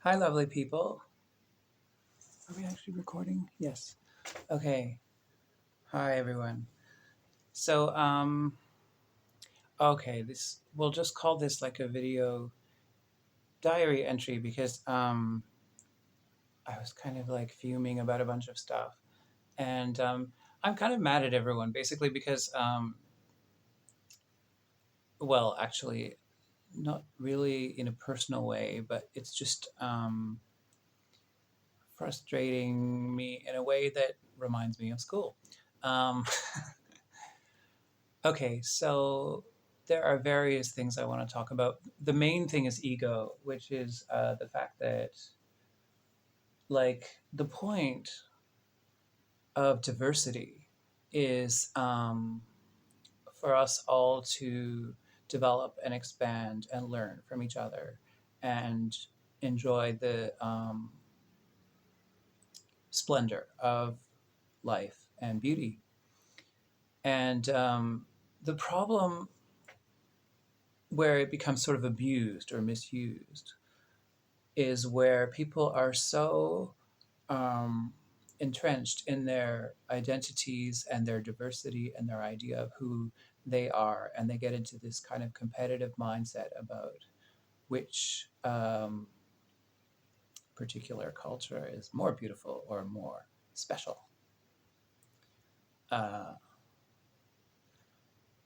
Hi, lovely people. Are we actually recording? Yes. Okay. Hi, everyone. So, okay, we'll just call this like a video diary entry because I was kind of like fuming about a bunch of stuff, and I'm kind of mad at everyone basically because, well, actually, not really in a personal way, but it's just frustrating me in a way that reminds me of school. Um, Okay, so there are various things I want to talk about. The main thing is ego, which is the fact that, like, the point of diversity is for us all to develop and expand and learn from each other and enjoy the splendor of life and beauty. And the problem where it becomes sort of abused or misused is where people are so um, entrenched in their identities and their diversity and their idea of who they are, and they get into this kind of competitive mindset about which particular culture is more beautiful or more special. Uh,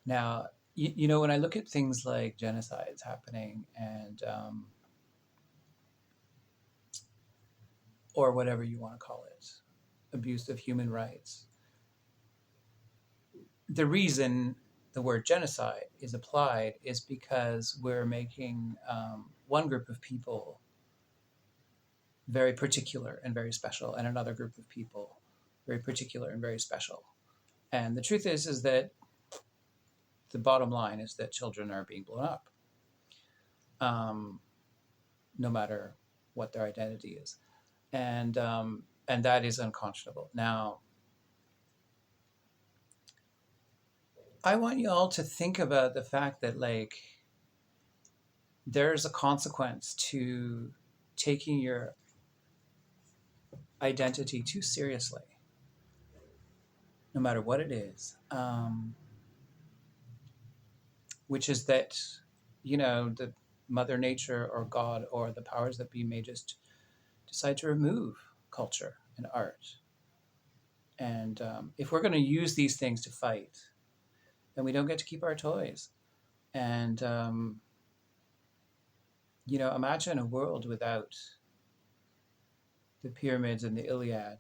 Now, when I look at things like genocides happening and or whatever you want to call it, abuse of human rights, the reason the word genocide is applied is because we're making one group of people very particular and very special, and another group of people very particular and very special. And the truth is that the bottom line is that children are being blown up, um, no matter what their identity is, and that is unconscionable. Now, I want you all to think about the fact that, like, there's a consequence to taking your identity too seriously, no matter what it is, which is that, the Mother Nature or God or the powers that be may just decide to remove culture and art. And if we're going to use these things to fight, then we don't get to keep our toys. And, imagine a world without the pyramids and the Iliad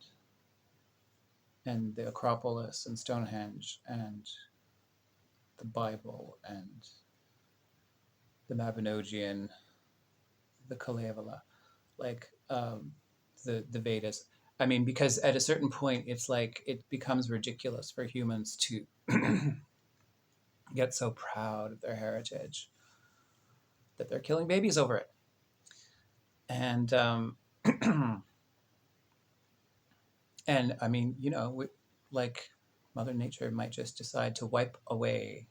and the Acropolis and Stonehenge and the Bible and the Mabinogion, the Kalevala, like the Vedas. I mean, because at a certain point, it's like it becomes ridiculous for humans to get so proud of their heritage that they're killing babies over it. And and I mean, like Mother Nature might just decide to wipe away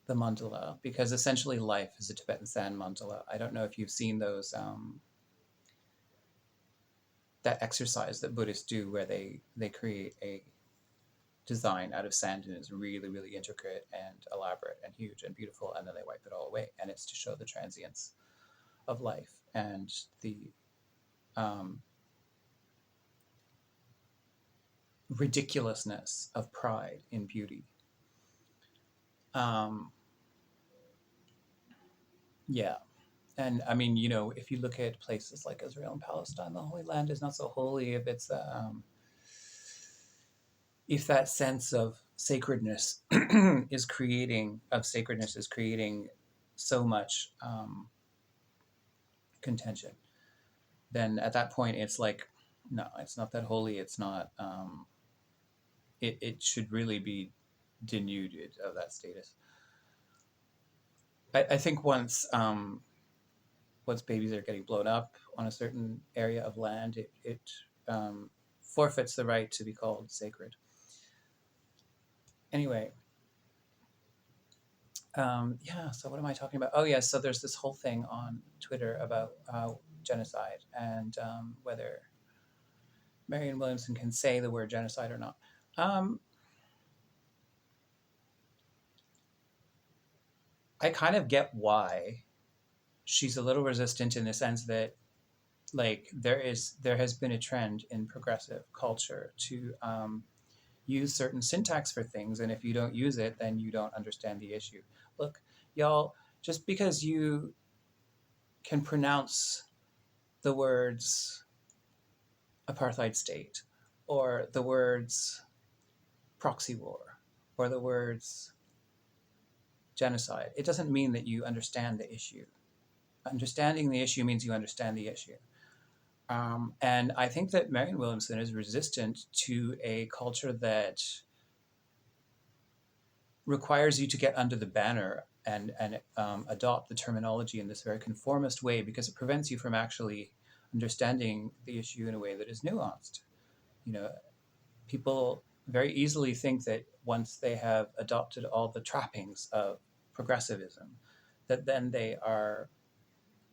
the mandala because essentially life is a Tibetan sand mandala. I don't know if you've seen those that exercise that Buddhists do where they create a design out of sand and is really, really intricate and elaborate and huge and beautiful, and then they wipe it all away. And it's to show the transience of life and the um, ridiculousness of pride in beauty. Um, yeah. And I mean, if you look at places like Israel and Palestine, the Holy Land is not so holy if that sense of sacredness is creating so much contention, then at that point it's like, no, it's not that holy. It's not. It should really be denuded of that status. I think once babies are getting blown up on a certain area of land, it forfeits the right to be called sacred. Anyway, yeah. So what am I talking about? Oh, yeah. So there's this whole thing on Twitter about genocide and whether Marianne Williamson can say the word genocide or not. Um, I kind of get why she's a little resistant in the sense that like there has been a trend in progressive culture to use certain syntax for things, and if you don't use it, then you don't understand the issue. Look, y'all, just because you can pronounce the words apartheid state or the words proxy war or the words genocide, it doesn't mean that you understand the issue. Understanding the issue means you understand the issue. And I think that Marianne Williamson is resistant to a culture that requires you to get under the banner and adopt the terminology in this very conformist way because it prevents you from actually understanding the issue in a way that is nuanced. You know, people very easily think that once they have adopted all the trappings of progressivism, that then they are,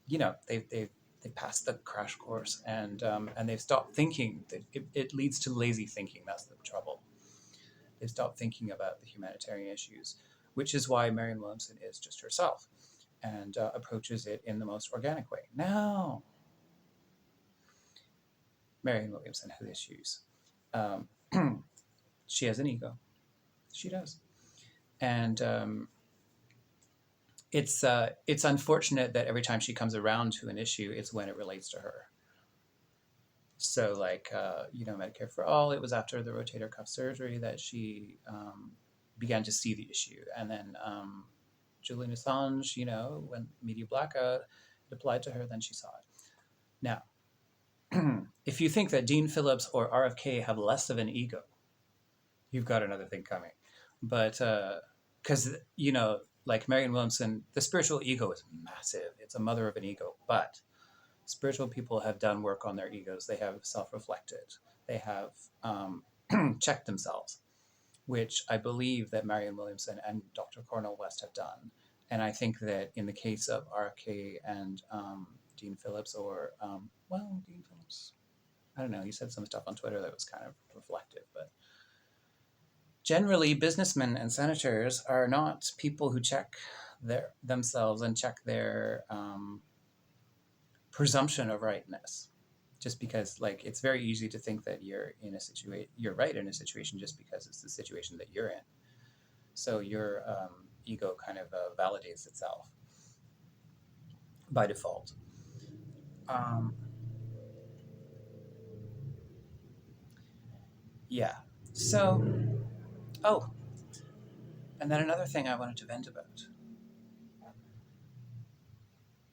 they passed the crash course and they've stopped thinking. That it leads to lazy thinking. That's the trouble. They stop thinking about the humanitarian issues, which is why Marianne Williamson is just herself and approaches it in the most organic way. Now, Marianne Williamson has issues. Um, she has an ego. She does. And it's unfortunate that every time she comes around to an issue, it's when it relates to her. So, like, Medicare for All, it was after the rotator cuff surgery that she began to see the issue. And then Julian Assange, when media blackout applied to her, then she saw it. Now, if you think that Dean Phillips or RFK have less of an ego, you've got another thing coming. But because, like Marianne Williamson, the spiritual ego is massive. It's a mother of an ego. But spiritual people have done work on their egos. They have self-reflected. They have checked themselves, which I believe that Marianne Williamson and Dr. Cornel West have done. And I think that in the case of RFK and Dean Phillips, Dean Phillips, I don't know, he said some stuff on Twitter that was kind of reflective, but generally businessmen and senators are not people who check themselves and check their presumption of rightness. Just because, like, it's very easy to think that you're right in a situation just because it's the situation that you're in. So your ego kind of validates itself by default. Yeah. So, and then another thing I wanted to vent about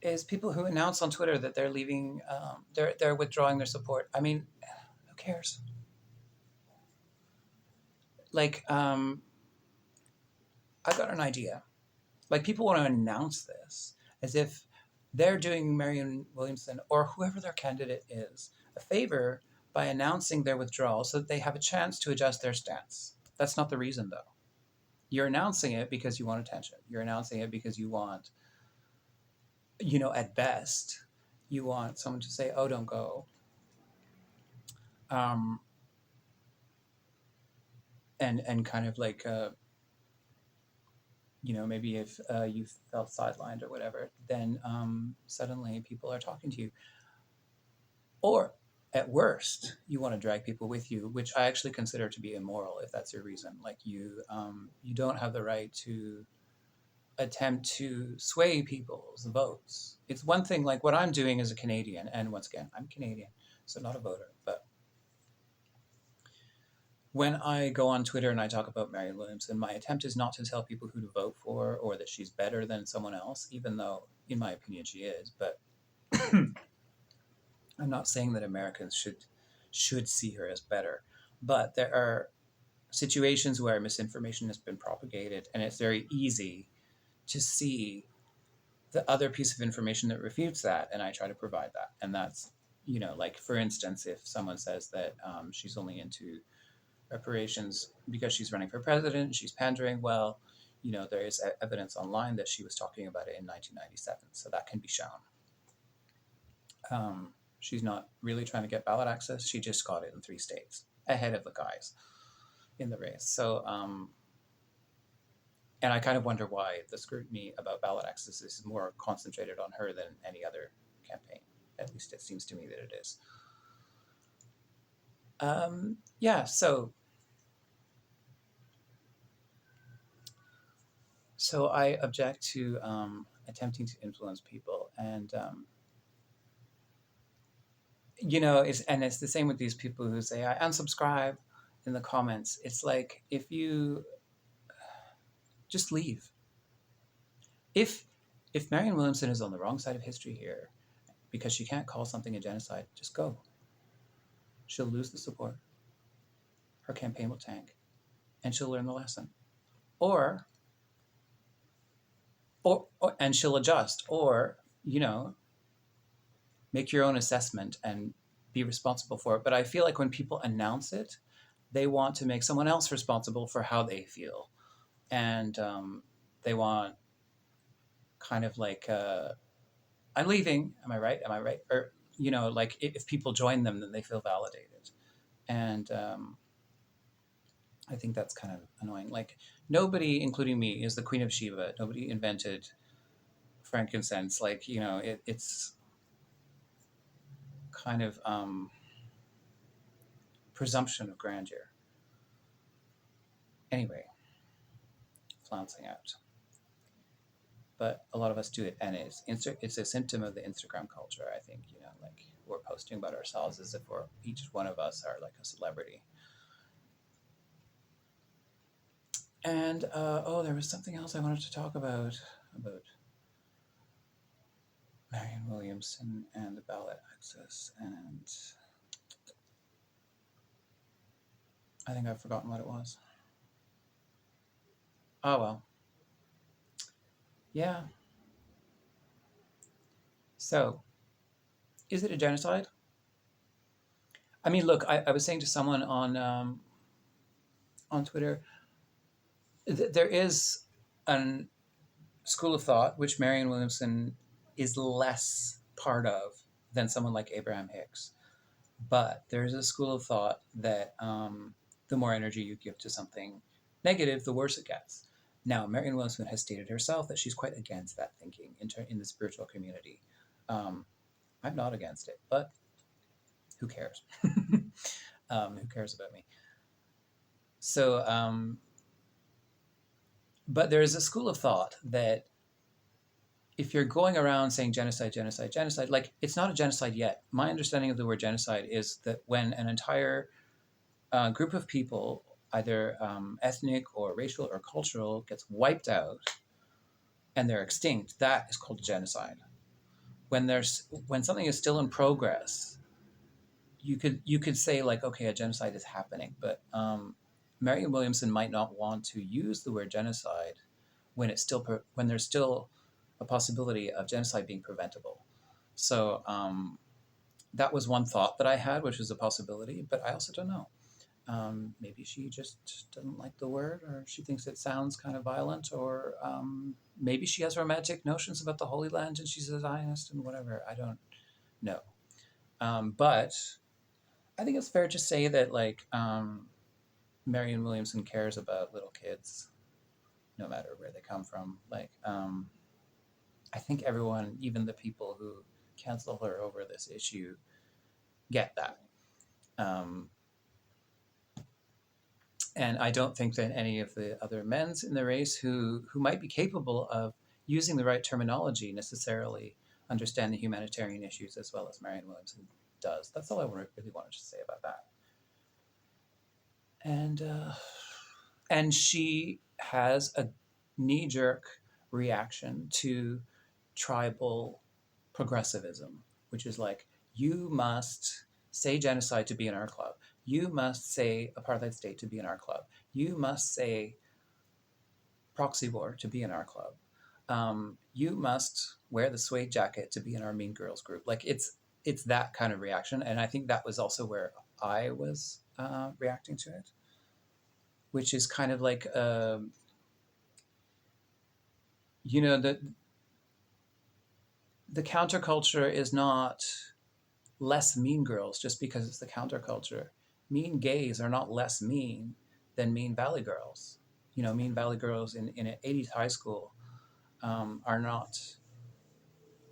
is people who announce on Twitter that they're leaving, they're withdrawing their support. I mean, who cares? Like, I've got an idea. Like, people want to announce this as if they're doing Marianne Williamson or whoever their candidate is a favor by announcing their withdrawal so that they have a chance to adjust their stance. That's not the reason, though. You're announcing it because you want attention. You're announcing it because you want, at best, you want someone to say, oh, don't go. And kind of like, maybe if you felt sidelined or whatever, then suddenly people are talking to you. Or at worst, you want to drag people with you, which I actually consider to be immoral if that's your reason. Like you don't have the right to attempt to sway people's votes. It's one thing, like what I'm doing as a Canadian, and once again, I'm Canadian, so not a voter, but when I go on Twitter and I talk about Marianne Williamson, my attempt is not to tell people who to vote for or that she's better than someone else, even though, in my opinion, she is. But I'm not saying that Americans should see her as better. But there are situations where misinformation has been propagated, and it's very easy to see the other piece of information that refutes that, and I try to provide that. And that's, like, for instance, if someone says that she's only into reparations because she's running for president, she's pandering, well, there is evidence online that she was talking about it in 1997, so that can be shown. She's not really trying to get ballot access. She just got it in 3 states ahead of the guys in the race. So, and I kind of wonder why the scrutiny about ballot access is more concentrated on her than any other campaign. At least it seems to me that it is. Yeah, so I object to attempting to influence people, and it's the same with these people who say I unsubscribe in the comments. It's like, if you just leave. If Marianne Williamson is on the wrong side of history here because she can't call something a genocide, just go. She'll lose the support. Her campaign will tank, and she'll learn the lesson. Or and she'll adjust, or make your own assessment and be responsible for it. But I feel like when people announce it, they want to make someone else responsible for how they feel, and they want kind of like, I'm leaving. Am I right? Am I right? Or like, if people join them, then they feel validated, and I think that's kind of annoying. Like, nobody, including me, is the Queen of Sheba. Nobody invented frankincense. Like, it's kind of presumption of grandeur. Anyway, flouncing out. But a lot of us do it, and it's a symptom of the Instagram culture. I think, like, we're posting about ourselves as if each one of us are like a celebrity. And there was something else I wanted to talk about Marianne Williamson and the ballot access, and I think I've forgotten what it was. Oh well. Yeah. So, is it a genocide? I mean, look, I was saying to someone on Twitter, there is an school of thought which Marianne Williamson is less part of than someone like Abraham Hicks. But there's a school of thought that the more energy you give to something negative, the worse it gets. Now, Marianne Williamson has stated herself that she's quite against that thinking in the spiritual community. I'm not against it, but who cares? Who cares about me? So, but there is a school of thought that if you're going around saying genocide, genocide, genocide, like, it's not a genocide yet. My understanding of the word genocide is that when an entire group of people, either ethnic or racial or cultural, gets wiped out and they're extinct, that is called genocide. When something is still in progress, you could say, like, okay, a genocide is happening, but Marianne Williamson might not want to use the word genocide when there's still a possibility of genocide being preventable. So that was one thought that I had, which was a possibility, but I also don't know. Maybe she just doesn't like the word, or she thinks it sounds kind of violent, or maybe she has romantic notions about the Holy Land and she's a Zionist and whatever. I don't know. But I think it's fair to say that, like, Marianne Williamson cares about little kids, no matter where they come from. Like, I think everyone, even the people who cancel her over this issue, get that. And I don't think that any of the other men's in the race who might be capable of using the right terminology necessarily understand the humanitarian issues as well as Marianne Williamson does. That's all I really wanted to say about that. And she has a knee-jerk reaction to tribal progressivism, which is like, you must say genocide to be in our club. You must say apartheid state to be in our club. You must say proxy war to be in our club. You must wear the suede jacket to be in our Mean Girls group. Like, it's that kind of reaction, and I think that was also where I was reacting to it, which is kind of like, the counterculture is not less mean girls just because it's the counterculture. Mean gays are not less mean than mean valley girls. You know, mean valley girls in an 80s high school are not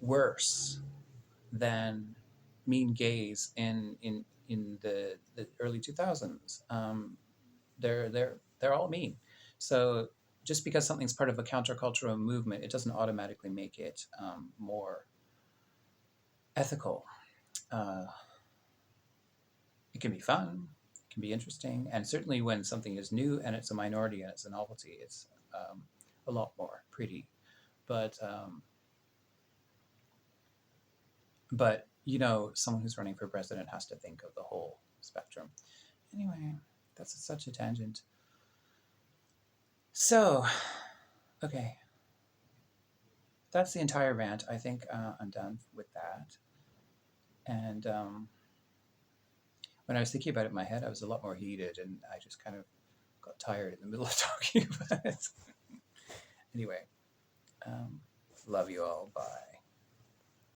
worse than mean gays in the early 2000s. They're all mean. So just because something's part of a countercultural movement, it doesn't automatically make it more ethical. Uh, it can be fun, it can be interesting, and certainly when something is new and it's a minority and it's a novelty, it's a lot more pretty. But but you know, someone who's running for president has to think of the whole spectrum. Anyway, that's such a tangent. So, okay, that's the entire rant. I think I'm done with that. And when I was thinking about it in my head, I was a lot more heated, and I just kind of got tired in the middle of talking about it. Anyway, love you all. Bye.